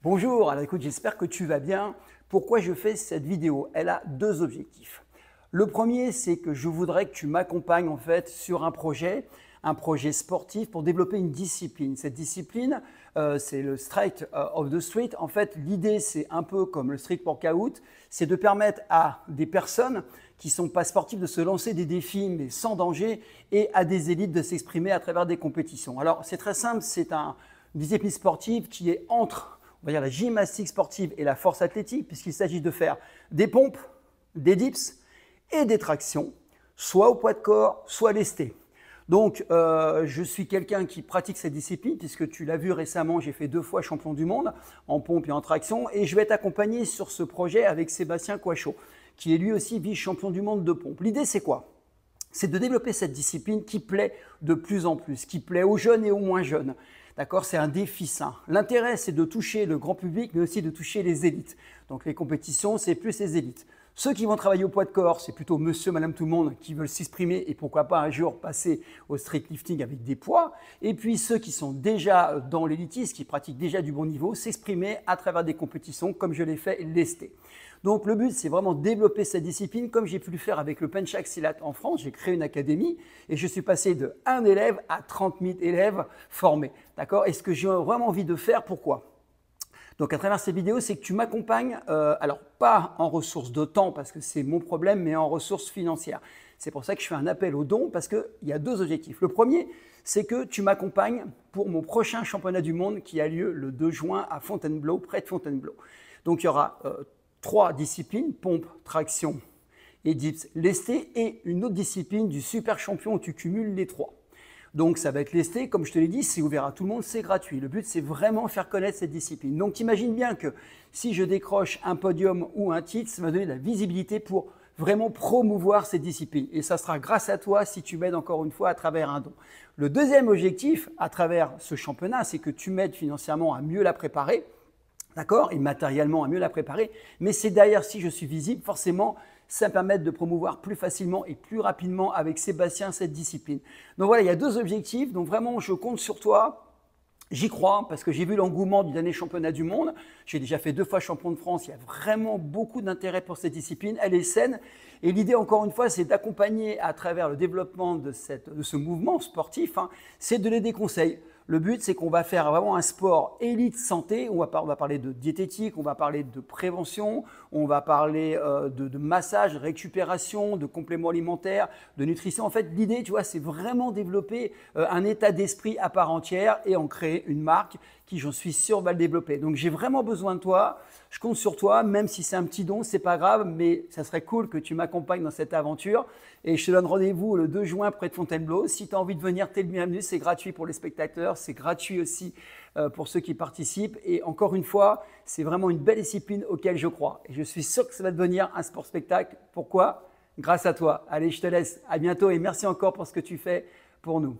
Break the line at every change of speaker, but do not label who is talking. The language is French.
Bonjour, alors écoute, j'espère que tu vas bien. Pourquoi je fais cette vidéo? Elle a deux objectifs. Le premier, c'est que je voudrais que tu m'accompagnes en fait sur un projet sportif pour développer une discipline. Cette discipline, c'est le Straight of the Street. En fait, l'idée, c'est un peu comme le street workout, c'est de permettre à des personnes qui ne sont pas sportives de se lancer des défis, mais sans danger, et à des élites de s'exprimer à travers des compétitions. Alors, c'est très simple, c'est une discipline sportive qui est entre on va dire la gymnastique sportive et la force athlétique, puisqu'il s'agit de faire des pompes, des dips et des tractions, soit au poids de corps, soit lesté. Donc, je suis quelqu'un qui pratique cette discipline, puisque tu l'as vu récemment, j'ai fait 2 fois champion du monde en pompe et en traction, et je vais t'accompagner sur ce projet avec Sébastien Coachot, qui est lui aussi vice-champion du monde de pompe. L'idée, c'est quoi? C'est de développer cette discipline qui plaît de plus en plus, qui plaît aux jeunes et aux moins jeunes. D'accord, c'est un défi sain. L'intérêt, c'est de toucher le grand public, mais aussi de toucher les élites. Donc les compétitions, c'est plus les élites. Ceux qui vont travailler au poids de corps, c'est plutôt monsieur, madame, tout le monde qui veulent s'exprimer et pourquoi pas un jour passer au street lifting avec des poids. Et puis ceux qui sont déjà dans l'élitisme, qui pratiquent déjà du bon niveau, s'exprimer à travers des compétitions comme je l'ai fait lesté. Donc le but, c'est vraiment développer cette discipline comme j'ai pu le faire avec le Pencak-Silat en France. J'ai créé une académie et je suis passé de 1 élève à 30 000 élèves formés. D'accord? Et ce que j'ai vraiment envie de faire, pourquoi? Donc à travers ces vidéos, c'est que tu m'accompagnes, alors pas en ressources de temps parce que c'est mon problème, mais en ressources financières. C'est pour ça que je fais un appel aux dons parce qu'il y a deux objectifs. Le premier, c'est que tu m'accompagnes pour mon prochain championnat du monde qui a lieu le 2 juin à Fontainebleau, près de Fontainebleau. Donc il y aura 3 disciplines, pompe, traction et dips lesté, et une autre discipline du super champion où tu cumules les 3. Donc ça va être lesté, comme je te l'ai dit, c'est ouvert à tout le monde, c'est gratuit. Le but, c'est vraiment faire connaître cette discipline. Donc imagine bien que si je décroche un podium ou un titre, ça va donner de la visibilité pour vraiment promouvoir cette discipline. Et ça sera grâce à toi si tu m'aides encore une fois à travers un don. Le deuxième objectif à travers ce championnat, c'est que tu m'aides financièrement à mieux la préparer. D'accord? Et matériellement à mieux la préparer. Mais c'est derrière, si je suis visible, forcément, ça me permet de promouvoir plus facilement et plus rapidement avec Sébastien cette discipline. Donc voilà, il y a 2 objectifs. Donc vraiment, je compte sur toi. J'y crois parce que j'ai vu l'engouement du dernier championnat du monde. J'ai déjà fait 2 fois champion de France. Il y a vraiment beaucoup d'intérêt pour cette discipline. Elle est saine. Et l'idée, encore une fois, c'est d'accompagner à travers le développement de ce mouvement sportif, c'est de donner des conseils. Le but, c'est qu'on va faire vraiment un sport élite santé. On va parler de diététique, on va parler de prévention, on va parler de massage, de récupération, de compléments alimentaires, de nutrition. En fait, l'idée, tu vois, c'est vraiment développer un état d'esprit à part entière et en créer une marque qui, j'en suis sûr, va le développer. Donc, j'ai vraiment besoin de toi. Je compte sur toi, même si c'est un petit don, c'est pas grave, mais ça serait cool que tu m'accompagnes dans cette aventure. Et je te donne rendez-vous le 2 juin près de Fontainebleau. Si tu as envie de venir, t'es le bienvenu. C'est gratuit pour les spectateurs, c'est gratuit aussi pour ceux qui participent. Et encore une fois, c'est vraiment une belle discipline auquel je crois. Et je suis sûr que ça va devenir un sport-spectacle. Pourquoi? Grâce à toi. Allez, je te laisse. À bientôt et merci encore pour ce que tu fais pour nous.